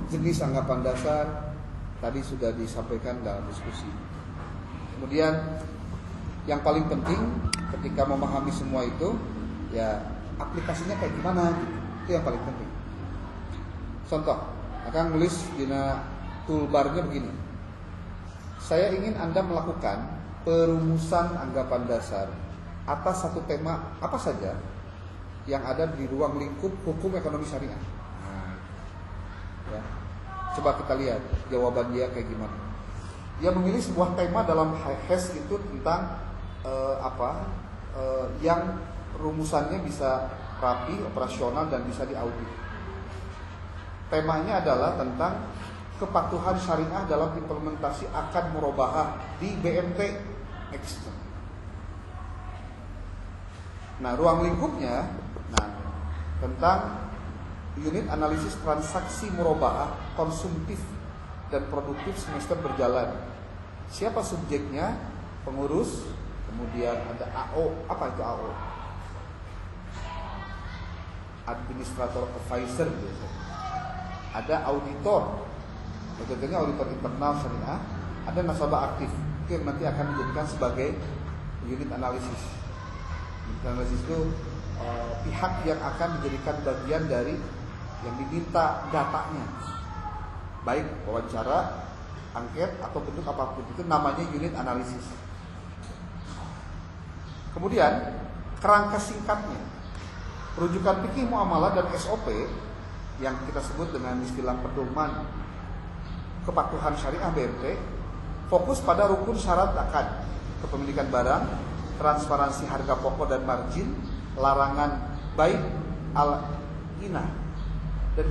jenis anggapan dasar tadi sudah disampaikan dalam diskusi. Kemudian yang paling penting ketika memahami semua itu, ya aplikasinya kayak gimana, itu yang paling penting. Contoh, akan nulis di toolbarnya begini. Saya ingin Anda melakukan perumusan anggapan dasar atas satu tema apa saja yang ada di ruang lingkup hukum ekonomi syariah. Ya. Coba kita lihat jawaban dia kayak gimana. Dia memilih sebuah tema dalam HES itu tentang yang rumusannya bisa rapi, operasional dan bisa diaudit. Temanya adalah tentang kepatuhan syariah dalam implementasi akad murabahah di BMT Exchange. Nah, ruang lingkupnya tentang unit analisis transaksi murabahah konsumtif dan produktif semester berjalan. Siapa subjeknya? Pengurus. Kemudian ada AO. Apa itu AO? Administrator advisor biasanya. Ada auditor, tentunya auditor internal syariah. Ada nasabah aktif, itu yang nanti akan dijadikan sebagai unit analisis. Unit analisis itu pihak yang akan dijadikan bagian dari yang diminta datanya, baik wawancara, angket atau bentuk apapun, itu namanya unit analisis. Kemudian kerangka singkatnya, rujukan fikih muamalah dan SOP yang kita sebut dengan istilah pedoman kepatuhan syariah BMT, fokus pada rukun syarat akad, kepemilikan barang, transparansi harga pokok dan margin, larangan baik al-inah, dan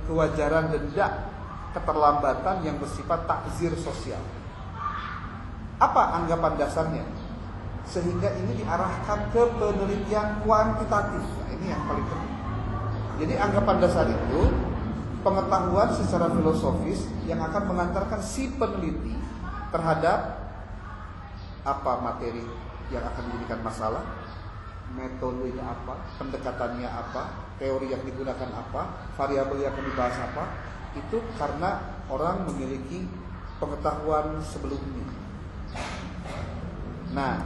kewajaran denda keterlambatan yang bersifat takzir sosial. Apa anggapan dasarnya? Sehingga ini diarahkan ke penelitian kuantitatif. Nah, ini yang paling penting. Jadi anggapan dasar itu pengetahuan secara filosofis yang akan mengantarkan si peneliti terhadap apa materi yang akan dijadikan masalah, metodenya apa, pendekatannya apa, teori yang digunakan apa, variabel yang akan dibahas apa. Itu karena orang memiliki pengetahuan sebelumnya. Nah,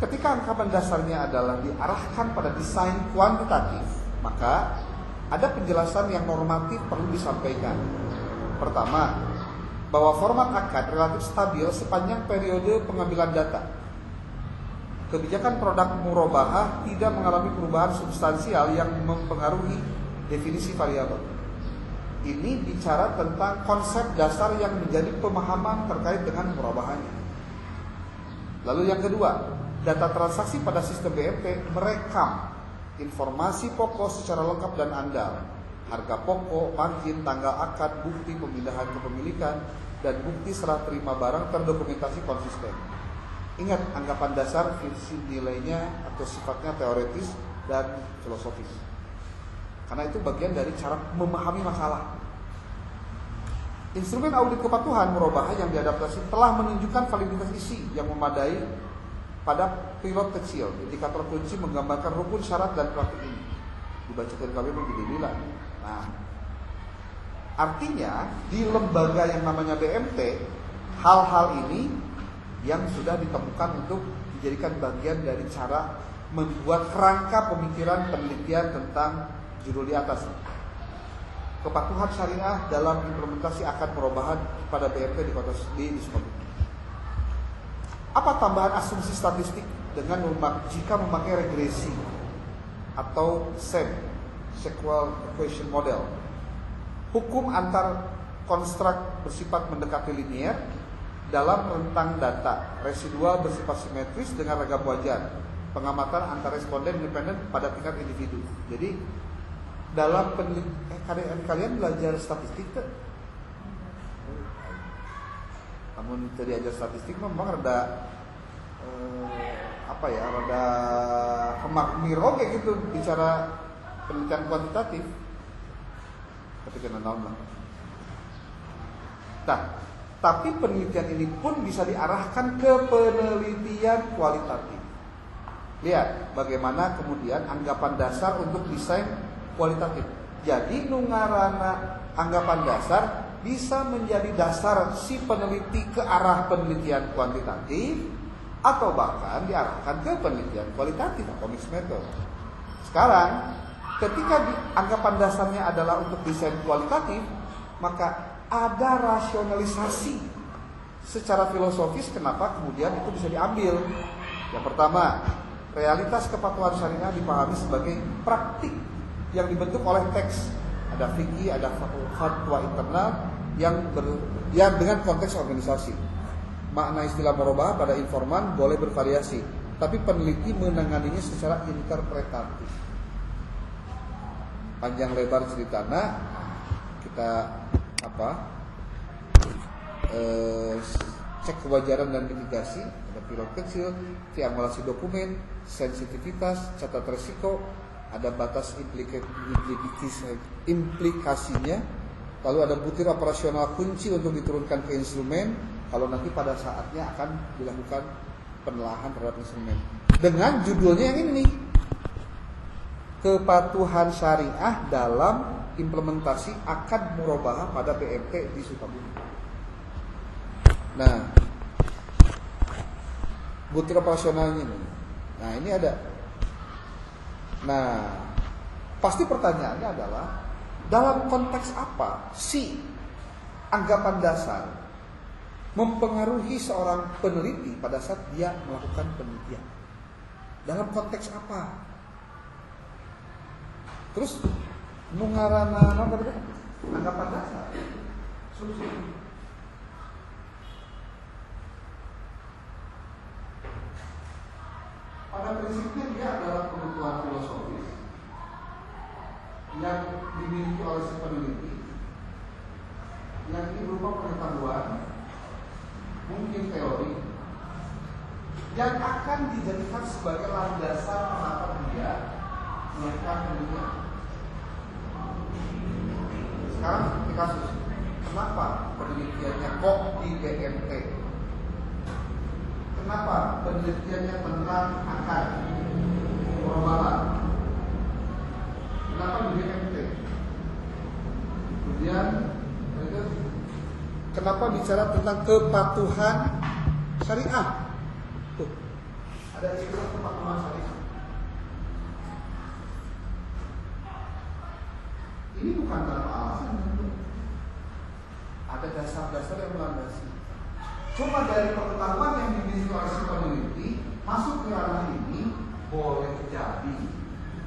ketika anggapan dasarnya adalah diarahkan pada desain kuantitatif, maka ada penjelasan yang normatif perlu disampaikan. Pertama, bahwa format akad relatif stabil sepanjang periode pengambilan data. Kebijakan produk murabahah tidak mengalami perubahan substansial yang mempengaruhi definisi variabel. Ini bicara tentang konsep dasar yang menjadi pemahaman terkait dengan murabahahnya. Lalu yang kedua, data transaksi pada sistem BMT merekam informasi pokok secara lengkap dan andal. Harga pokok, margin, tanggal akad, bukti pemindahan kepemilikan, dan bukti serah terima barang terdokumentasi konsisten. Ingat, anggapan dasar visi nilainya atau sifatnya teoretis dan filosofis. Karena itu bagian dari cara memahami masalah. Instrumen audit kepatuhan murabahah yang diadaptasi telah menunjukkan validitas isi yang memadai pada pilot kecil. Indikator kunci menggambarkan rukun syarat dan praktik ini. Dibaca dari KBM begini-begini. Nah, artinya di lembaga yang namanya BMT, hal-hal ini yang sudah ditemukan untuk dijadikan bagian dari cara membuat kerangka pemikiran penelitian tentang judul di atas. Kepatuhan syariah dalam implementasi akad perubahan pada BMT di kota di Sukabumi. Apa tambahan asumsi statistik dengan jika memakai regresi atau SEM, Sequential Equation Model? Hukum antar konstruk bersifat mendekati linear dalam rentang data, residual bersifat simetris dengan ragam wajar, pengamatan antar responden independen pada tingkat individu. Jadi dalam kalian belajar statistik tuh? Namun tadi aja statistik memang rada rada kemakmiro kayak gitu bicara penelitian kuantitatif. Tapi kena tahun lah. Nah, tapi penelitian ini pun bisa diarahkan ke penelitian kualitatif. Lihat bagaimana kemudian anggapan dasar untuk desain kualitatif. Jadi nungarana anggapan dasar bisa menjadi dasar si peneliti ke arah penelitian kuantitatif atau bahkan diarahkan ke penelitian kualitatif atau mixed method. Sekarang ketika anggapan dasarnya adalah untuk desain kualitatif, maka ada rasionalisasi secara filosofis kenapa kemudian itu bisa diambil. Yang pertama, realitas kepatuhan syariah dipahami sebagai praktik yang dibentuk oleh teks. Ada fikih, ada fatwa internal yang dengan konteks organisasi. Makna istilah murabahah pada informan boleh bervariasi, tapi peneliti menanganinya secara interpretatif. Panjang lebar ceritanya kita cek kewajaran dan mitigasi, ada pilot kecil, triangulasi dokumen, sensitivitas, catat resiko, ada batas implikasinya, lalu ada butir operasional kunci untuk diturunkan ke instrumen kalau nanti pada saatnya akan dilakukan penelaahan terhadap instrumen. Dengan judulnya yang ini nih, kepatuhan syariah dalam implementasi akad murabahah pada BMT di Sukabumi. Nah, butir operasionalnya nih. Nah, ini ada. Nah, pasti pertanyaannya adalah dalam konteks apa si anggapan dasar mempengaruhi seorang peneliti pada saat dia melakukan penelitian? Dalam konteks apa? Terus nungarana anggapan dasar subsidi. Pada prinsipnya dia adalah kebutuhan filosofis yang dimiliki oleh si peneliti, yang ini berupa pengetahuan, mungkin teori, yang akan dijadikan sebagai landasan kenapa dia melakukan penelitian. Sekarang di kasus, kenapa penelitiannya kok di BMT? Kenapa penelitiannya tentang akar murabahah? Kenapa di BMT? Kemudian kenapa bicara tentang kepatuhan syariah? Tuh, ada istilah kepatuhan syariah. Ini bukan dalam alasan, ada dasar-dasar yang melandasi. Cuma dari pengetahuan yang dimiliki oleh si peneliti masuk ke ranah ini boleh jadi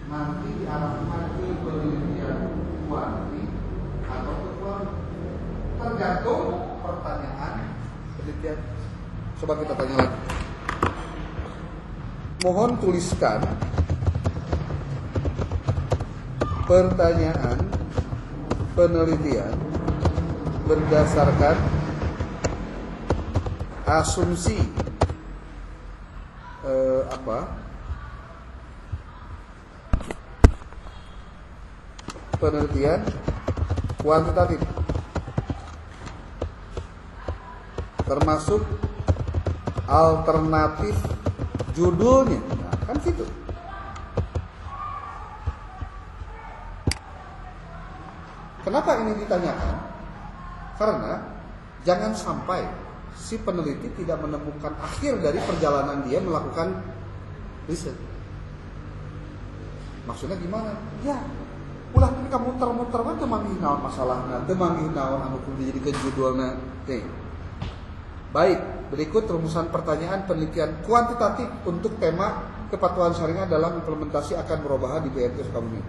nanti diarahkan ke penelitian kuanti atau ke kualitatif, tergantung pertanyaan penelitian. Coba kita tanya lagi. Mohon tuliskan pertanyaan penelitian berdasarkan asumsi penelitian kuantitatif, termasuk alternatif judulnya. Nah, kan gitu. Kenapa ini ditanyakan? Karena jangan sampai si peneliti tidak menemukan akhir dari perjalanan dia melakukan riset. Maksudnya gimana? Ya, ulah ini kamu muter-muter kan temangi naon masalahna, temangi naon anu kudu dijadikeun judulna. Nih. Baik, berikut rumusan pertanyaan penelitian kuantitatif untuk tema kepatuhan syariah dalam implementasi akad murabahah di BMT Sukabumi.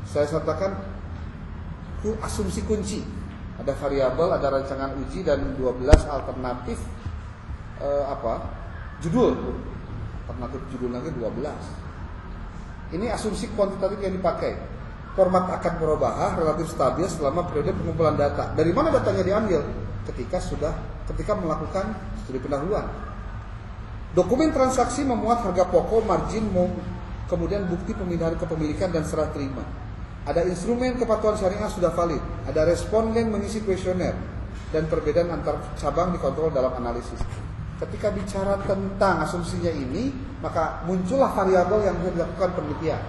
Saya sertakan asumsi kunci. Ada variabel, ada rancangan uji dan 12 alternatif judul. Alternatif judul lagi 12. Ini asumsi kuantitatif yang dipakai. Format akad murabahah relatif stabil selama periode pengumpulan data. Dari mana datanya diambil? Ketika melakukan studi pendahuluan. Dokumen transaksi memuat harga pokok, margin, kemudian bukti pemindahan kepemilikan dan serah terima. Ada instrumen kepatuhan syariah sudah valid, ada responden mengisi kuesioner, dan perbedaan antar cabang dikontrol dalam analisis. Ketika bicara tentang asumsinya ini, maka muncullah variabel yang bisa dilakukan penelitian.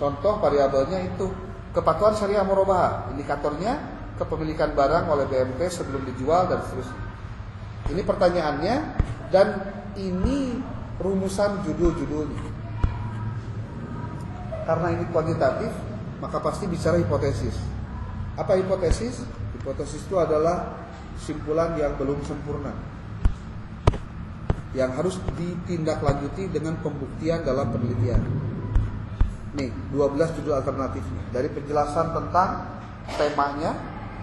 Contoh variabelnya itu kepatuhan syariah murabahah, indikatornya kepemilikan barang oleh BMT sebelum dijual dan seterusnya. Ini pertanyaannya dan ini rumusan judul-judulnya. Karena ini kuantitatif, maka pasti bicara hipotesis. Apa hipotesis? Hipotesis itu adalah simpulan yang belum sempurna, yang harus ditindaklanjuti dengan pembuktian dalam penelitian. Nih, 12 judul alternatifnya. Dari penjelasan tentang temanya,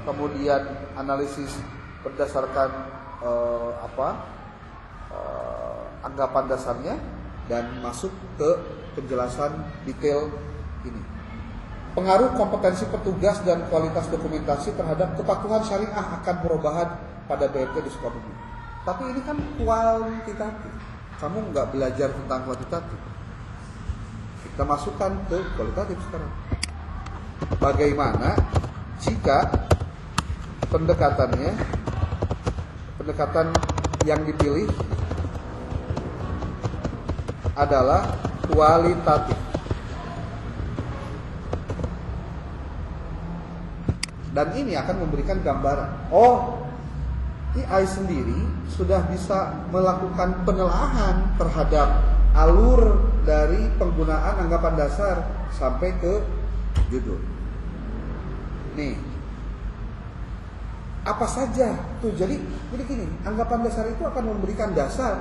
kemudian analisis berdasarkan anggapan dasarnya, dan masuk ke penjelasan detail ini. Pengaruh kompetensi petugas dan kualitas dokumentasi terhadap kepatuhan syariah akan perubahan pada BMT di Sukabumi. Tapi ini kan kuantitatif. Kamu nggak belajar tentang kuantitatif. Kita masukkan ke kualitatif sekarang. Bagaimana jika pendekatan yang dipilih adalah kualitatif. Dan ini akan memberikan gambaran. Oh, AI sendiri sudah bisa melakukan penelaahan terhadap alur dari penggunaan anggapan dasar sampai ke judul. Nih, apa saja tuh? Jadi gini, anggapan dasar itu akan memberikan dasar.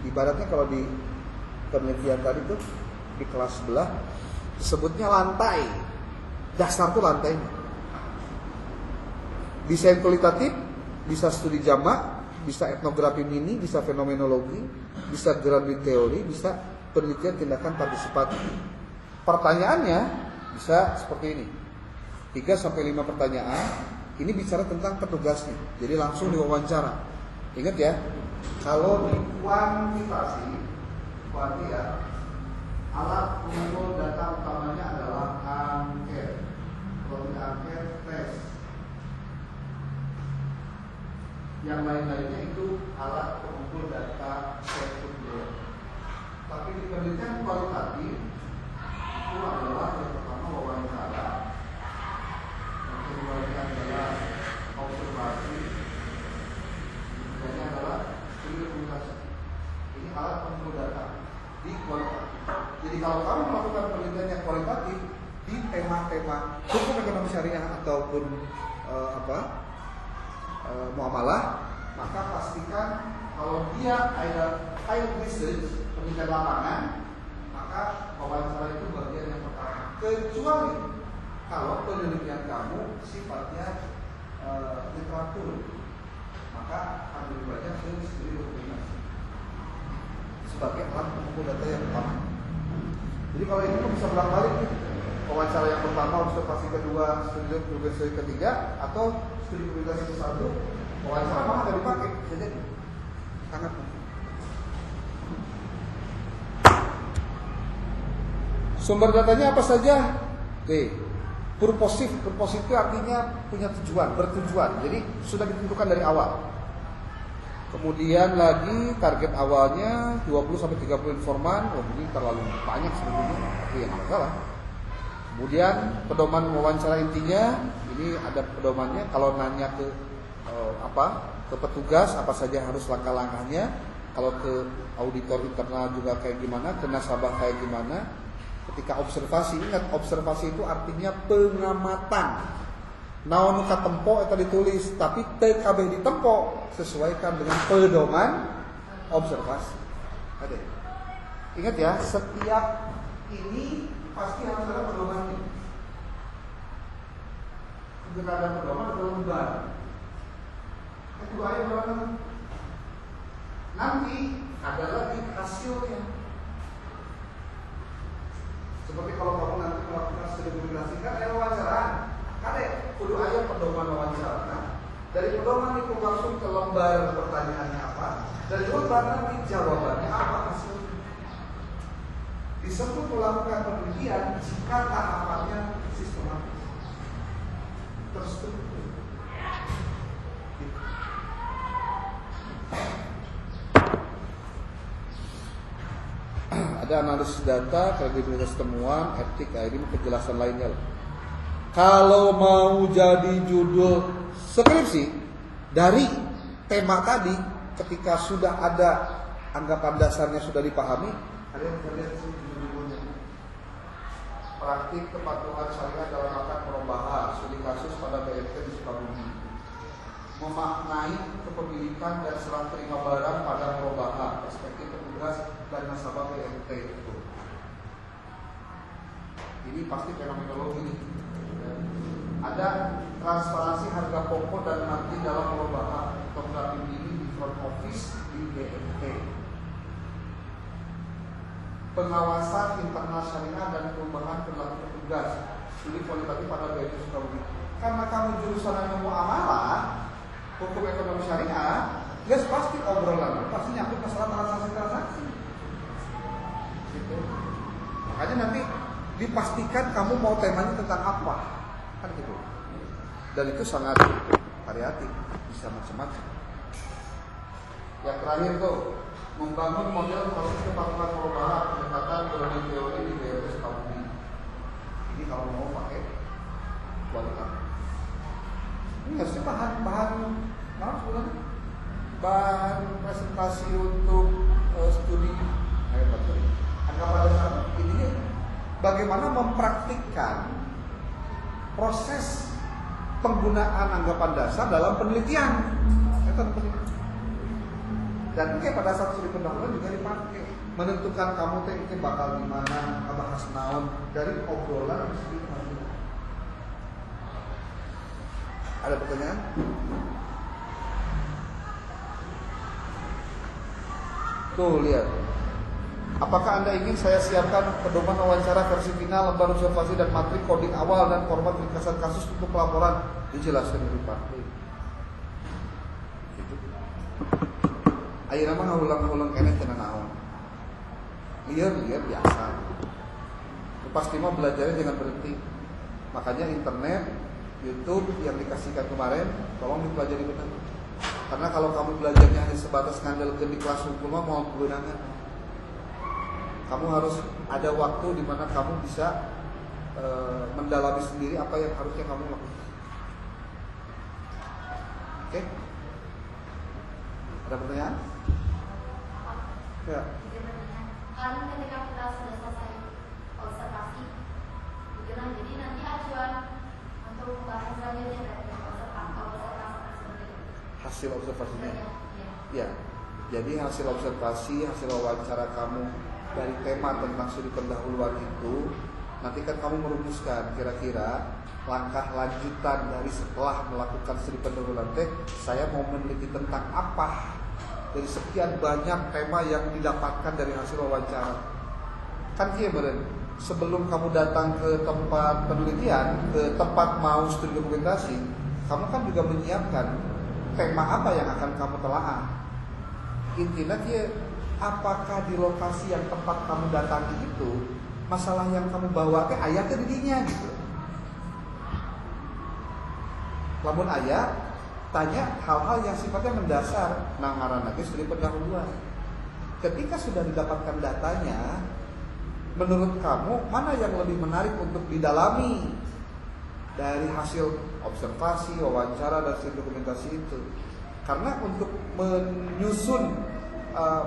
Ibaratnya kalau di penelitian tadi tuh di kelas sebelah disebutnya lantai. Dasar tuh lantainya. Desain kualitatif bisa studi jamak, bisa etnografi mini, bisa fenomenologi, bisa grounding teori, bisa penelitian tindakan partisipatif. Pertanyaannya bisa seperti ini. 3-5 pertanyaan. Ini bicara tentang petugasnya. Jadi langsung diwawancara. Ingat ya, kalau di kuantitasi, alat pengumpul data utamanya adalah angket. Kalau tidak angket, tes. Yang lain-lainnya itu alat pengumpul data sekunder. Tapi di penelitian kualitatif itu adalah yang pertama wawancara, yang keduanya adalah observasi, yang adalah studi komunikasi. Ini alat pengumpul data di kualitatif. Jadi kalau kamu melakukan penelitian yang kualitatif di tema-tema hukum ekonomi syariah ataupun muamalah, maka pastikan kalau dia ada field research, penelitian lapangan, maka wawancara itu bagian yang pertama. Kecuali kalau penelitian kamu sifatnya literatur, maka akan lebih banyak ke studi dokumentasi sebagai alat pengumpul data yang pertama. Jadi kalau ini bisa belang-balik, wawancara yang pertama, observasi kedua, studi dokumentasi ketiga, atau studi dokumentasi ke-1, wawancara malah nggak dipakai, jadi sangat mungkin. Sumber datanya apa saja? Purposif itu artinya punya tujuan, bertujuan. Jadi sudah ditentukan dari awal. Kemudian lagi target awalnya 20-30 informan. Oh, ini terlalu banyak sebetulnya, tapi yang nggak salah. Kemudian pedoman wawancara intinya, ini ada pedomannya. Kalau nanya ke ke petugas apa saja harus langkah-langkahnya. Kalau ke auditor internal juga kayak gimana, ke nasabah kayak gimana. Ketika observasi, ingat observasi itu artinya pengamatan. Naon ka tempo itu ditulis, tapi teu kabeh ditempo, sesuaikan dengan pedoman observasi. Ada. Ingat ya, setiap ini pasti harus ada pedomannya. Jika ada pedoman, ada lembar. Kedua ayat berapa? Nanti ada lagi hasilnya. Seperti kalau kamu nanti melakukan studi komunikasi, kan ada wawancara, ada kudu ayat pedoman wawancara. Nah, dari pedoman itu langsung ke lembar pertanyaannya apa, dari lembar nanti jawabannya apa hasilnya. Disebut melakukan penelitian jika tahapannya sistematis, terstruktur. Ada analisis data, kredibilitas temuan, etik, ini penjelasan lainnya lah. Kalau mau jadi judul skripsi dari tema tadi, ketika sudah ada anggapan dasarnya sudah dipahami, kalian bisa lihat judul-judulnya. Praktik kepatuhan syariah dalam akad perubahan, studi kasus pada BMT di Sukabumi. Memaknai kepemilikan dan serah terima barang pada perubahan, perspektif petugas dan nasabah BMT itu. Ini pasti fenomenologi nih. Ada transparansi harga pokok dan margin dalam perubahan, fotografi ini di front office di BMT. Pengawasan internal syariah dan perubahan perilaku petugas, studi kualitatif pada BMT Sukabumi. Karena kamu jurusan muamalah, hukum ekonomi syariah, guys pasti obrolan pasti nyangkut masalah transaksi. Gitu. Makanya nanti dipastikan kamu mau temanya tentang apa, kan gitu. Dan itu sangat variatif, bisa macam-macam. Yang terakhir tuh, membangun model proses kepatuhan perubahan pendekatan teori di BMT Sukabumi. Ini kalau mau pakai kualitas. Ini harusnya bahan presentasi untuk studi anggapan dasar. Ini bagaimana mempraktikkan proses penggunaan anggapan dasar dalam penelitian. Dan mungkin pada saat studi pendahuluan juga dipakai menentukan kamu ini bakal gimana, bahas naon dari obrolan studi pendahuluan. Ada pertanyaan? Tuh lihat. Apakah Anda ingin saya siapkan pedoman wawancara versi final, lembar observasi dan matrik coding awal dan format ringkasan kasus untuk pelaporan? Dijelaskan di Pak. Gitu. Ayeuna mah ngulang-ngulang kene teu naon. Liar biasa. Pasti mah belajarnya jangan berhenti. Makanya internet, YouTube yang dikasihkan kemarin, tolong dipelajari benar. Karena kalau kamu belajarnya hanya sebatas ngandalkeun di kelas hukum mah mau gunakan. Kamu harus ada waktu di mana kamu bisa mendalami sendiri apa yang harusnya kamu lakukan. Oke? Ada pertanyaan? Ya. Kan ketika kita sudah selesai observasi, jadi nanti acuan untuk membahas selanjutnya dari observasi hasil observasinya. Ya. Jadi hasil observasi, hasil wawancara kamu dari tema tentang studi pendahuluan itu, nanti kan kamu merumuskan kira-kira langkah lanjutan dari setelah melakukan studi pendahuluan saya mau meneliti tentang apa dari sekian banyak tema yang didapatkan dari hasil wawancara. Kan kieu meureun, sebelum kamu datang ke tempat penelitian, ke tempat mau studi dokumentasi, kamu kan juga menyiapkan tema apa yang akan kamu telaah. Intinya kieu, apakah di lokasi yang tempat kamu datangi itu masalah yang kamu bawa ke aya teh didinya gitu. Lamun aya, tanya hal-hal yang sifatnya mendasar, nah ngaranna ge studi pendahuluan. Ketika sudah didapatkan datanya, menurut kamu mana yang lebih menarik untuk didalami dari hasil observasi, wawancara dan studi dokumentasi itu? Karena untuk menyusun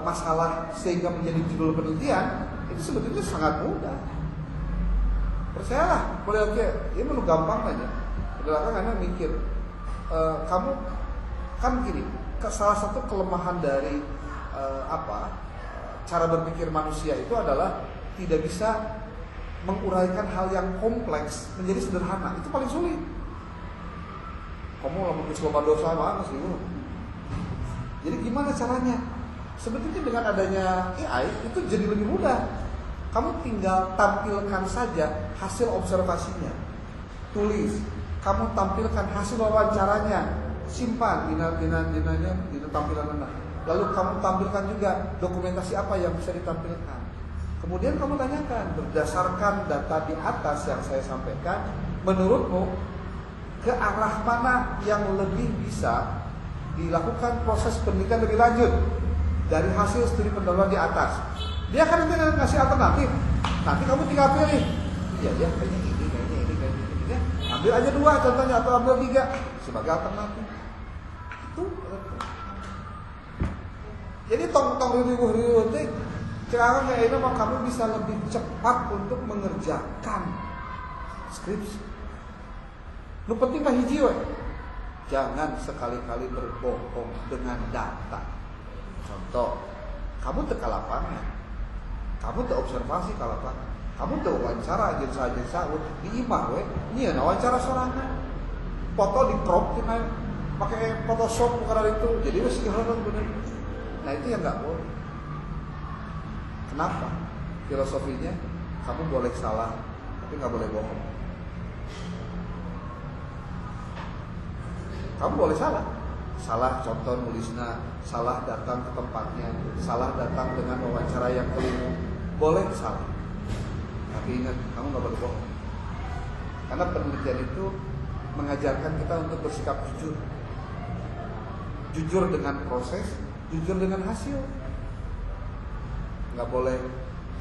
masalah sehingga menjadi judul penelitian itu sebetulnya sangat mudah. Percayalah, model kayak ini menu gampang aja. Belakang karena mikir, kamu kan gini, salah satu kelemahan dari cara berpikir manusia itu adalah tidak bisa menguraikan hal yang kompleks menjadi sederhana. Itu paling sulit. Kamu lamun geus loba dosa mah sih. Jadi gimana caranya? Sebetulnya dengan adanya AI itu jadi lebih mudah. Kamu tinggal tampilkan saja hasil observasinya. Tulis, kamu tampilkan hasil wawancaranya, simpan di tampilan Anda. Lalu kamu tampilkan juga dokumentasi apa yang bisa ditampilkan. Kemudian kamu tanyakan, berdasarkan data di atas yang saya sampaikan, menurutmu ke arah mana yang lebih bisa dilakukan proses penelitian lebih lanjut dari hasil studi pendahuluan di atas. Dia kan nanti ngasih alternatif. Nanti kamu tinggal pilih. Iya ya, kayaknya ini. Ambil aja 2 contohnya atau ambil 3 sebagai alternatif. Itu. Jadi tong riuh teh sekarang kayaknya mah kamu bisa lebih cepat untuk mengerjakan skripsi. Lu penting mah hiji we. Jangan sekali-kali berbohong dengan data. Contoh, kamu teka lapangan, kamu teu observasi ka lapangan, kamu teu wawancara aja saja di imah we, nya wawancara sorangan. Foto di crop tina pakai Photoshop karena itu. Jadi wes segala bener. Nah, itu yang enggak boleh. Kenapa? Filosofinya kamu boleh salah, tapi enggak boleh bohong. Kamu boleh salah contoh nulisnya, salah datang ke tempatnya, salah datang dengan wawancara yang keliru, boleh salah. Tapi ingat, kamu nggak boleh bohong. Karena penelitian itu mengajarkan kita untuk bersikap jujur dengan proses, jujur dengan hasil. Nggak boleh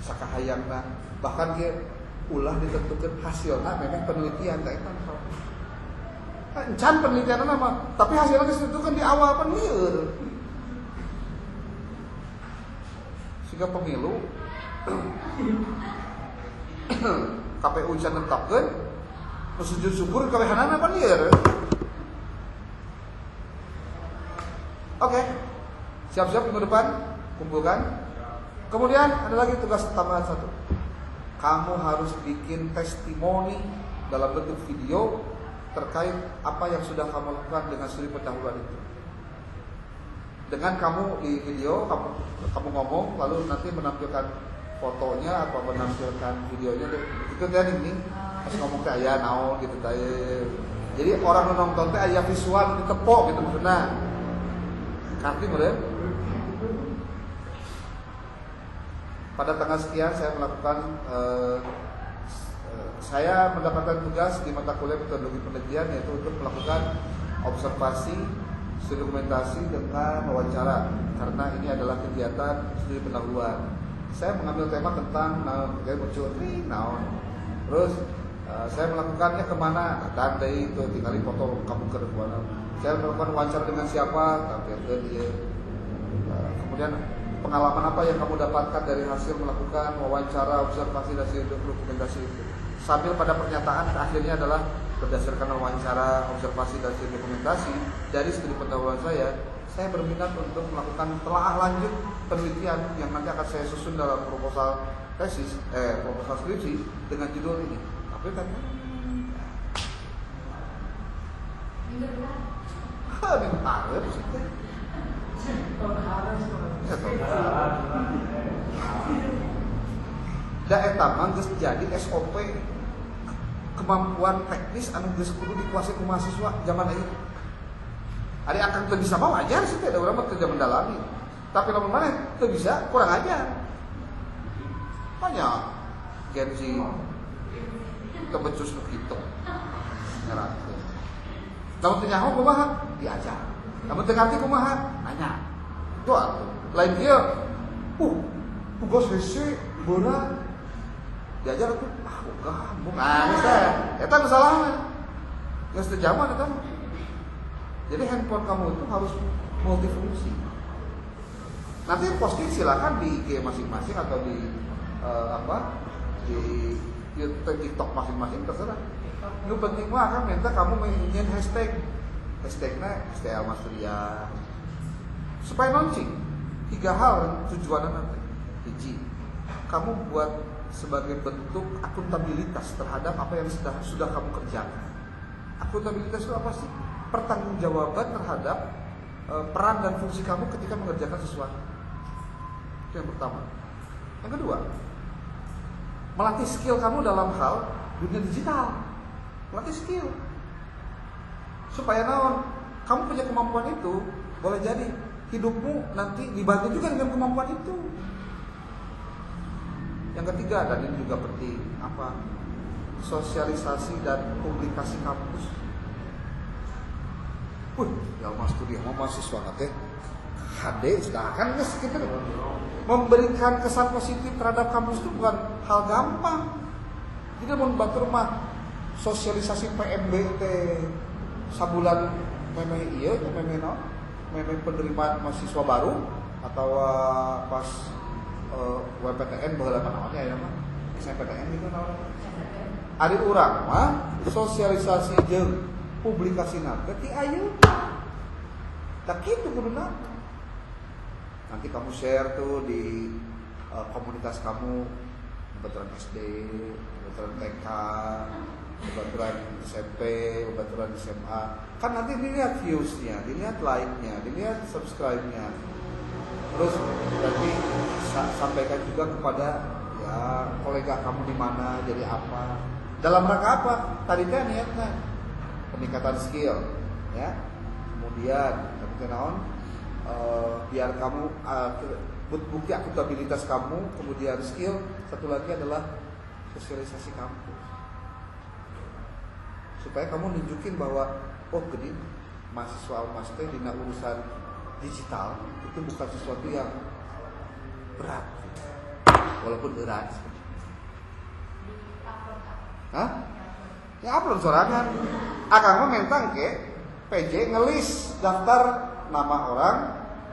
sakahayangna, bahkan dia ulah ditentukan hasilnya memang penelitian tak itu. Can penelitian nama, tapi hasilnya ditentukan di awal penilaian. Sehingga pemilu KPU can netapkeun sujud syukur kawehanana penilaian. Oke. Siap-siap minggu depan kumpulkan. Kemudian ada lagi tugas tambahan 1. Kamu harus bikin testimoni dalam bentuk video terkait apa yang sudah kamu lakukan dengan studi pendahuluan itu. Dengan kamu di video, kamu ngomong, lalu nanti menampilkan fotonya atau menampilkan videonya, itu tadi nih, pas ngomong ke ayah naon gitu tadi. Jadi orang nonton teh ayah visual ditepok gitu maksudnya. Karti meureun. Pada tanggal sekian saya melakukan saya mendapatkan tugas di mata kuliah metodologi penelitian, yaitu untuk melakukan observasi, studi dokumentasi dengan wawancara, karena ini adalah kegiatan studi pendahuluan. Saya mengambil tema tentang kayak muncul naon. Terus saya melakukannya kemana? Dan dari itu tinggal foto kamu ke mana. Saya melakukan wawancara dengan siapa? Tampilkan dia. Kemudian pengalaman apa yang kamu dapatkan dari hasil melakukan wawancara, observasi dan studi dokumentasi itu. Sambil pada pernyataan akhirnya adalah berdasarkan wawancara, observasi dan studi dokumentasi dari studi pendahuluan saya berminat untuk melakukan telaah lanjut penelitian yang nanti akan saya susun dalam proposal tesis, proposal skripsi dengan judul ini. Tapi kan da eta mah geus jadi SOP kemampuan teknis anu geus kudu dikuasai ku mahasiswa zaman ieu. Ari akan teu bisa mah wajar sih teh da urang mah teu mendalami. Tapi lamun maneh teu bisa kurang ajar. Banyak Genzi kebecus nu kitu. Ngerakeun. Lamun teu nyaho kumaha? Diajar. Lamun teu ngarti kumaha? Nanya. Itu atuh. Lain ieu tugas hese berat. Diajar tuh, bukan saya. Eta masalahnya. Geus teu zaman eta. Jadi handphone kamu itu harus multifungsi. Nanti posting silakan di IG masing-masing atau di di TikTok masing-masing terserah. Yang penting mah kan minta kamu menyin hashtag. Hashtagnya STL Masteria. Supaya launching. 3 hal tujuannya nanti. Hiji, kamu buat sebagai bentuk akuntabilitas terhadap apa yang sudah kamu kerjakan. Akuntabilitas itu apa sih? Pertanggungjawaban terhadap peran dan fungsi kamu ketika mengerjakan sesuatu. Itu yang pertama. Yang kedua, melatih skill kamu dalam hal dunia digital. Melatih skill. Supaya naon? Kamu punya kemampuan itu, boleh jadi hidupmu nanti dibantu juga dengan kemampuan itu. Yang ketiga, dan ini juga penting, sosialisasi dan publikasi kampus. Ya mas studi mau mahasiswa teh HD sedangkan guys gitu nih. Memberikan kesan positif terhadap kampus itu bukan hal gampang. Jadi mau batur mah sosialisasi PMB teh sabulan memang iya teh memang penerimaan mahasiswa baru atau pas WPTN baheula naonnya ya mah SNPTN gitu naon. Ari urang mah sosialisasi jeung publikasina teh ti ayeuna. Da kitu kuduna. Nanti kamu share tuh di komunitas kamu, kebetulan SD, kebetulan TK, kebetulan SMP, kebetulan SMA. Kan nanti dilihat views-nya, dilihat like-nya, dilihat subscribe-nya. Terus nanti sampaikan juga kepada ya kolega kamu di mana, jadi apa. Dalam rangka apa? Tadi kan niatnya peningkatan skill, ya. Kemudian naon? Biar kamu bukti akuntabilitas kamu, kemudian skill. Satu lagi adalah sosialisasi kampus, supaya kamu nunjukin bahwa oh gede mahasiswa Almas teh dina urusan digital itu bukan sesuatu yang berat, walaupun berat. Hah? Ya upload sorangan. Akang mah mentang ke PJ ngelis daftar nama orang,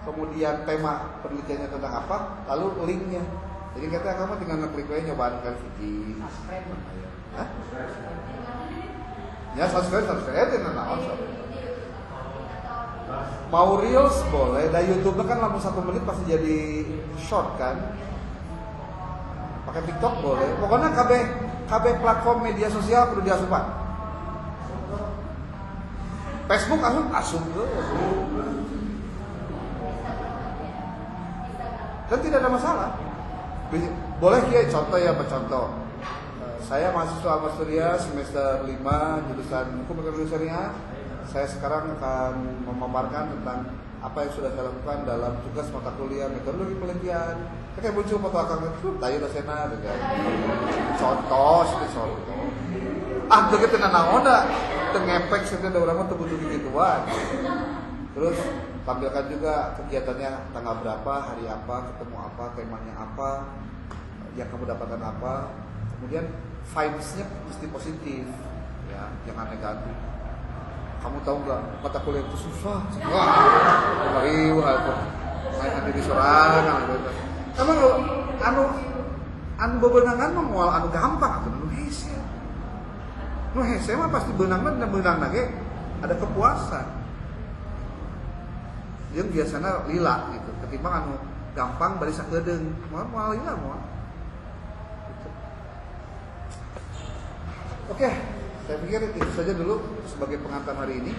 kemudian tema penelitiannya tentang apa, lalu linknya. Jadi kata kamu tinggal ngeklik aja nyobaan kali hiji. Hah? Ya subscribe itu naon. Mau reels boleh, da YouTube kan lamun 1 menit pasti jadi short kan. Pakai TikTok boleh. Pokoknya KB platform media sosial perlu diasupan. Facebook asup dan tidak ada masalah. Boleh ya contoh ya, contoh. Saya mahasiswa Almas Surya semester 5 jurusan Hukum Ekonomi Syariah. Saya sekarang akan memaparkan tentang apa yang sudah saya lakukan dalam tugas mata kuliah metodologi penelitian. Kayak muncul foto akang itu, tayu dosena dengan contoh, contoh. Begitu naon da, tengepek sebenarnya ada orang mah butuh gituan. Terus tampilkan juga kegiatannya tanggal berapa, hari apa, ketemu apa, temanya apa, yang kamu dapatkan apa. Kemudian vibes-nya mesti positif, ya, jangan negatif. Kamu tahu nggak mata kuliah itu susah? Wah, riuh, main di sorangan. Emang anu bebenangan mah moal anu gampang atau anu hese. Nu hese mah pasti beunangna ge ada kepuasan. Yang biasanya lila gitu, ketimbang anu gampang bari sakedeung, moal lila moal. Gitu. Oke, saya pikir itu saja dulu sebagai pengantar hari ini.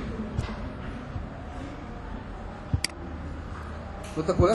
Kuliah